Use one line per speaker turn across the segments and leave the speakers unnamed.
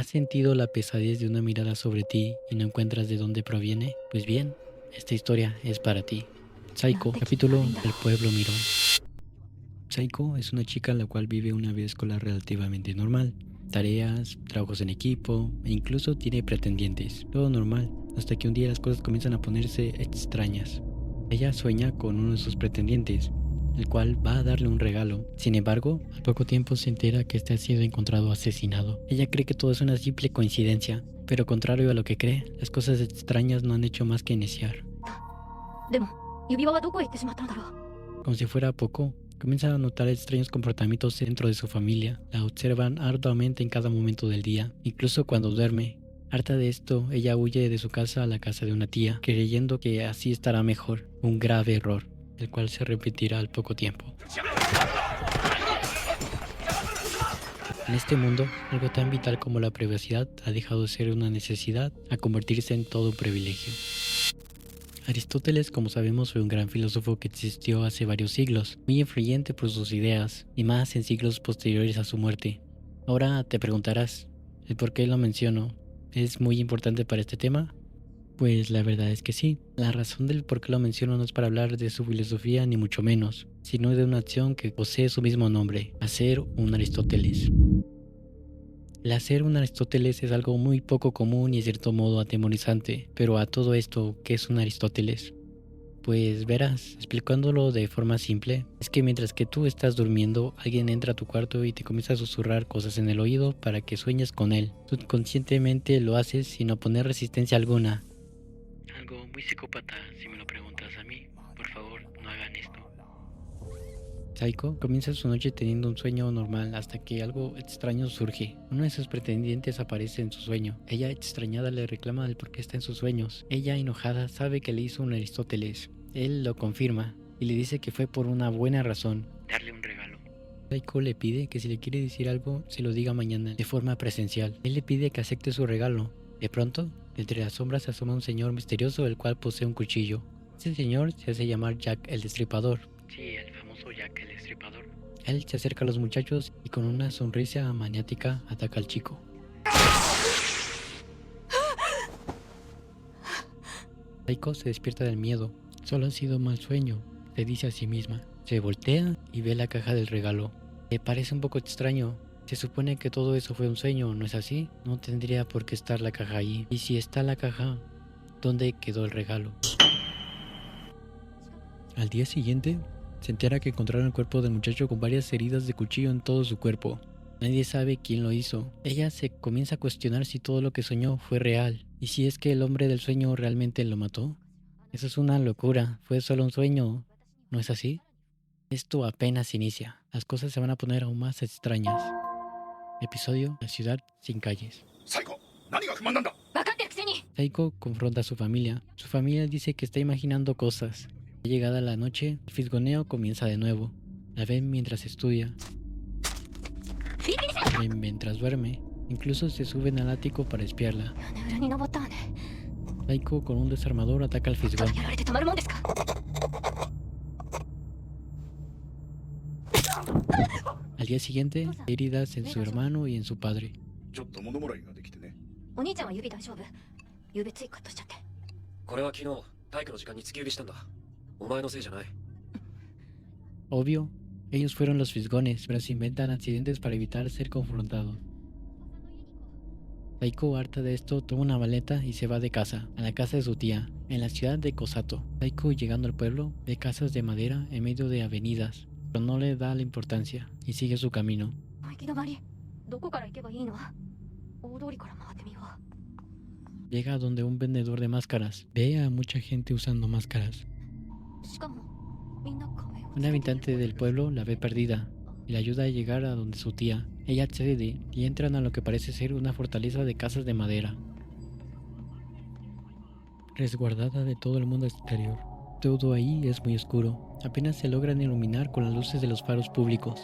¿Has sentido la pesadez de una mirada sobre ti y no encuentras de dónde proviene? Pues bien, esta historia es para ti. Saiko, capítulo El pueblo mirón. Saiko es una chica la cual vive una vida escolar relativamente normal. Tareas, trabajos en equipo e incluso tiene pretendientes. Todo normal, hasta que un día las cosas comienzan a ponerse extrañas. Ella sueña con uno de sus pretendientes, el cual va a darle un regalo. Sin embargo, al poco tiempo se entera que este ha sido encontrado asesinado. Ella cree que todo es una simple coincidencia, pero contrario a lo que cree, las cosas extrañas no han hecho más que iniciar. Como si fuera poco, comienza a notar extraños comportamientos dentro de su familia. La observan arduamente en cada momento del día, incluso cuando duerme. Harta de esto, ella huye de su casa a la casa de una tía, creyendo que así estará mejor. Un grave error, el cual se repetirá al poco tiempo. En este mundo, algo tan vital como la privacidad ha dejado de ser una necesidad a convertirse en todo un privilegio. Aristóteles, como sabemos, fue un gran filósofo que existió hace varios siglos, muy influyente por sus ideas, y más en siglos posteriores a su muerte. Ahora te preguntarás, ¿el por qué lo menciono? ¿Es muy importante para este tema? Pues la verdad es que sí. La razón del por qué lo menciono no es para hablar de su filosofía ni mucho menos, sino de una acción que posee su mismo nombre, hacer un Aristóteles. El hacer un Aristóteles es algo muy poco común y de cierto modo atemorizante, pero a todo esto, ¿qué es un Aristóteles? Pues verás, explicándolo de forma simple, es que mientras que tú estás durmiendo, alguien entra a tu cuarto y te comienza a susurrar cosas en el oído para que sueñes con él. Tú conscientemente lo haces sin oponer resistencia alguna. Algo muy psicópata si me lo preguntas a mí. Por favor, no hagan esto. Saiko comienza su noche teniendo un sueño normal hasta que algo extraño surge. Uno de sus pretendientes aparece en su sueño. Ella, extrañada, le reclama el por qué está en sus sueños. Ella, enojada, sabe que le hizo un Aristóteles. Él lo confirma y le dice que fue por una buena razón: darle un regalo. Saiko le pide que si le quiere decir algo, se lo diga mañana, de forma presencial. Él le pide que acepte su regalo. De pronto, entre las sombras se asoma un señor misterioso, el cual posee un cuchillo. Este señor se hace llamar Jack el Destripador. Sí, el famoso Jack el Destripador. Él se acerca a los muchachos y con una sonrisa maniática ataca al chico. Saiko se despierta del miedo. Solo ha sido un mal sueño, se dice a sí misma. Se voltea y ve la caja del regalo. Le parece un poco extraño. Se supone que todo eso fue un sueño, ¿no es así? No tendría por qué estar la caja ahí. Y si está la caja, ¿dónde quedó el regalo? Al día siguiente, se entera que encontraron el cuerpo del muchacho con varias heridas de cuchillo en todo su cuerpo. Nadie sabe quién lo hizo. Ella se comienza a cuestionar si todo lo que soñó fue real. ¿Y si es que el hombre del sueño realmente lo mató? Eso es una locura. Fue solo un sueño, ¿no es así? Esto apenas inicia. Las cosas se van a poner aún más extrañas. Episodio: La ciudad sin calles. Saiko confronta a su familia. Su familia dice que está imaginando cosas. Llegada la noche, el fisgoneo comienza de nuevo. La ven mientras estudia. La ven mientras duerme. Incluso se suben al ático para espiarla. Saiko, con un desarmador, ataca al fisgón. Al día siguiente, heridas en su hermano y en su padre. Obvio, ellos fueron los fisgones, pero se inventan accidentes para evitar ser confrontados. Saiko, harta de esto, toma una maleta y se va de casa, a la casa de su tía, en la ciudad de Kosato. Saiko, llegando al pueblo, ve casas de madera en medio de avenidas, pero no le da la importancia y sigue su camino. Llega donde un vendedor de máscaras. Ve a mucha gente usando máscaras. Un habitante del pueblo la ve perdida y la ayuda a llegar a donde su tía. Ella accede y entran a lo que parece ser una fortaleza de casas de madera, resguardada de todo el mundo exterior. Todo ahí es muy oscuro. Apenas se logran iluminar con las luces de los faros públicos.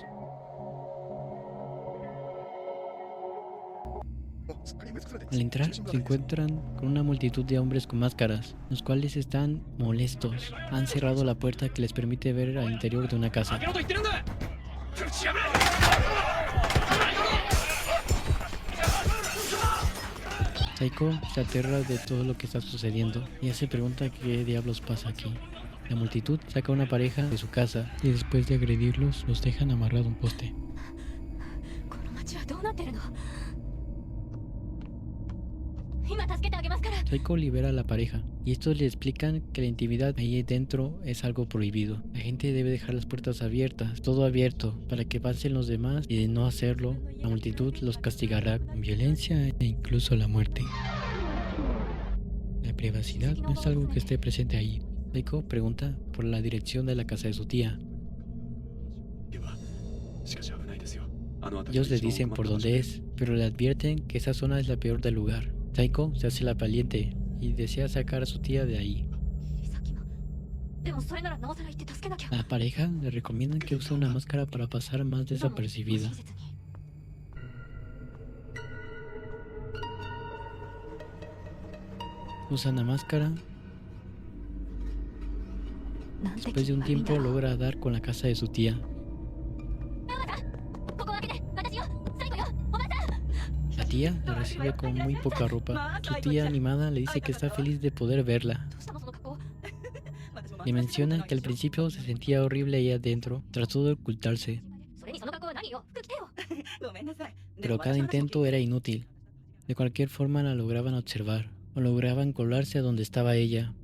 Al entrar, se encuentran con una multitud de hombres con máscaras, los cuales están molestos. Han cerrado la puerta que les permite ver al interior de una casa. Saiko se aterra de todo lo que está sucediendo. Ella se pregunta qué diablos pasa aquí. La multitud saca a una pareja de su casa y después de agredirlos los dejan amarrados a un poste.
この町はどうなってるの？今助けてあげますから。
Saiko libera a la pareja y estos le explican que la intimidad ahí dentro es algo prohibido. La gente debe dejar las puertas abiertas, todo abierto, para que pasen los demás, y de no hacerlo, la multitud los castigará con violencia e incluso la muerte. La privacidad no es algo que esté presente ahí. Saiko pregunta por la dirección de la casa de su tía. Ellos le dicen por dónde es, pero le advierten que esa zona es la peor del lugar. Saiko se hace la valiente y desea sacar a su tía de ahí.
岬も。でもそれならなおさら行って助けなきゃ。
A la pareja le recomiendan que use una máscara para pasar más desapercibida.
施設に。
Usan la máscara.
なんて
Después de un
気分悪いんだ
tiempo
ろう。
logra dar con la casa de su tía.
ここ開けて。私よ。最後よ。おばさん。
La tía la recibe con muy poca ropa. Su tía animada le dice que está feliz de poder verla.
どうしたのその格好。
Le menciona que al principio se sentía horrible ahí adentro. Trató de ocultarse,
それにその格好は何よ。服着てよ。
ごめんなさい。
pero cada intento era inútil. De cualquier forma la lograban observar, o lograban colarse a donde estaba ella.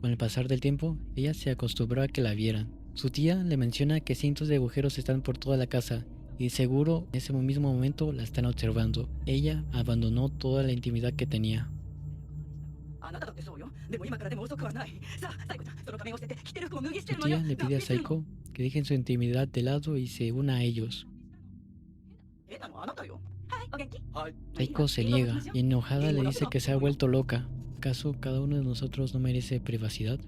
Con el pasar del tiempo, ella se acostumbró a que la vieran. Su tía le menciona que cientos de agujeros están por toda la casa, y seguro en ese mismo momento la están observando. Ella abandonó toda la intimidad que tenía.
あなただってそうよ。でも今からでも遅くはない。さあ、サイコちゃん、その仮面を捨てて着てる服を脱ぎ捨て
Su
るのよ。
tía le pide a
脱ぎ捨てるの
Saiko que dejen su intimidad de lado y se una a ellos.
なのあなたよ。はい、お元気？はい。
Saiko se niega y enojada le dice que se ha vuelto loca. ¿Acaso cada uno de nosotros no merece privacidad?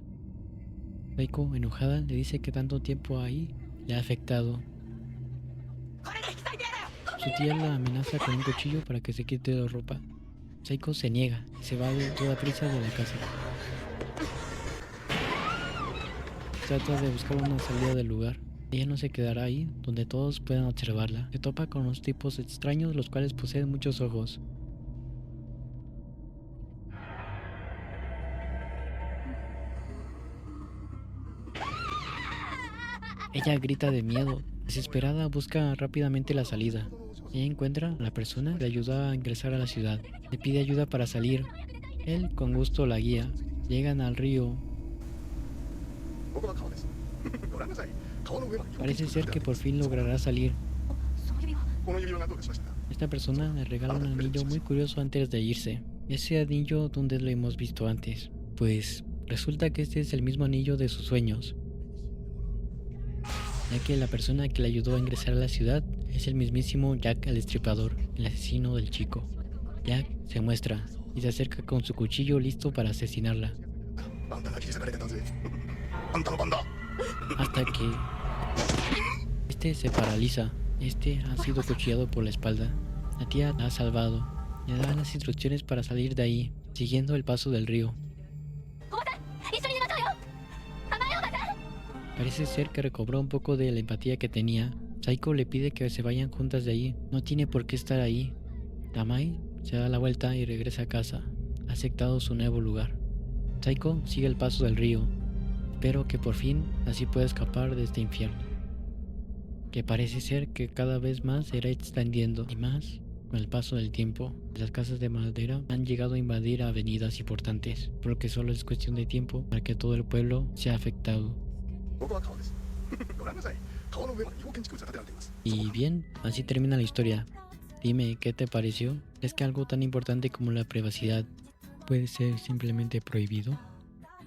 Saiko, enojada, le dice que tanto tiempo ahí le ha afectado.
これで引き裂いてやるよ。
Su tía la amenaza con un cuchillo para que se quite la ropa. Saiko se niega y se va de toda prisa de la casa. Trata de buscar una salida del lugar. Ella no se quedará ahí, donde todos puedan observarla. Se topa con unos tipos extraños, los cuales poseen muchos ojos. Ella grita de miedo. Desesperada busca rápidamente la salida. Ella encuentra a la persona que le ayuda a ingresar a la ciudad. Le pide ayuda para salir. Él con gusto la guía. Llegan al río. Parece ser que por fin logrará salir.
その指輪。
Esta persona le regala un anillo muy curioso antes de irse. Ese anillo, ¿dónde lo hemos visto antes? Pues resulta que este es el mismo anillo de sus sueños, ya que la persona que le ayudó a ingresar a la ciudad es el mismísimo Jack el Destripador, el asesino del chico. Jack se muestra y se acerca con su cuchillo listo para asesinarla, hasta que este se paraliza. Este ha sido cuchillado por la espalda. La tía la ha salvado. Le da las instrucciones para salir de ahí, siguiendo el paso del río.
おばさん。一緒に寝ましょうよ。甘いおばさん。
Parece ser que recobró un poco de la empatía que tenía. Saiko le pide que se vayan juntas de ahí. No tiene por qué estar ahí. Tamai se da la vuelta y regresa a casa. Ha aceptado su nuevo lugar. Saiko sigue el paso del río. Espero que por fin así pueda escapar de este infierno, que parece ser que cada vez más se irá extendiendo, y más con el paso del tiempo. Las casas de madera han llegado a invadir avenidas importantes, por lo que solo es cuestión de tiempo para que todo el pueblo sea afectado. Y bien, así termina la historia. Dime, ¿qué te pareció? ¿Es que algo tan importante como la privacidad puede ser simplemente prohibido?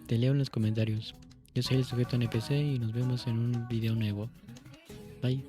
Te leo en los comentarios. Yo soy el sujeto NPC y nos vemos en un video nuevo. Bye.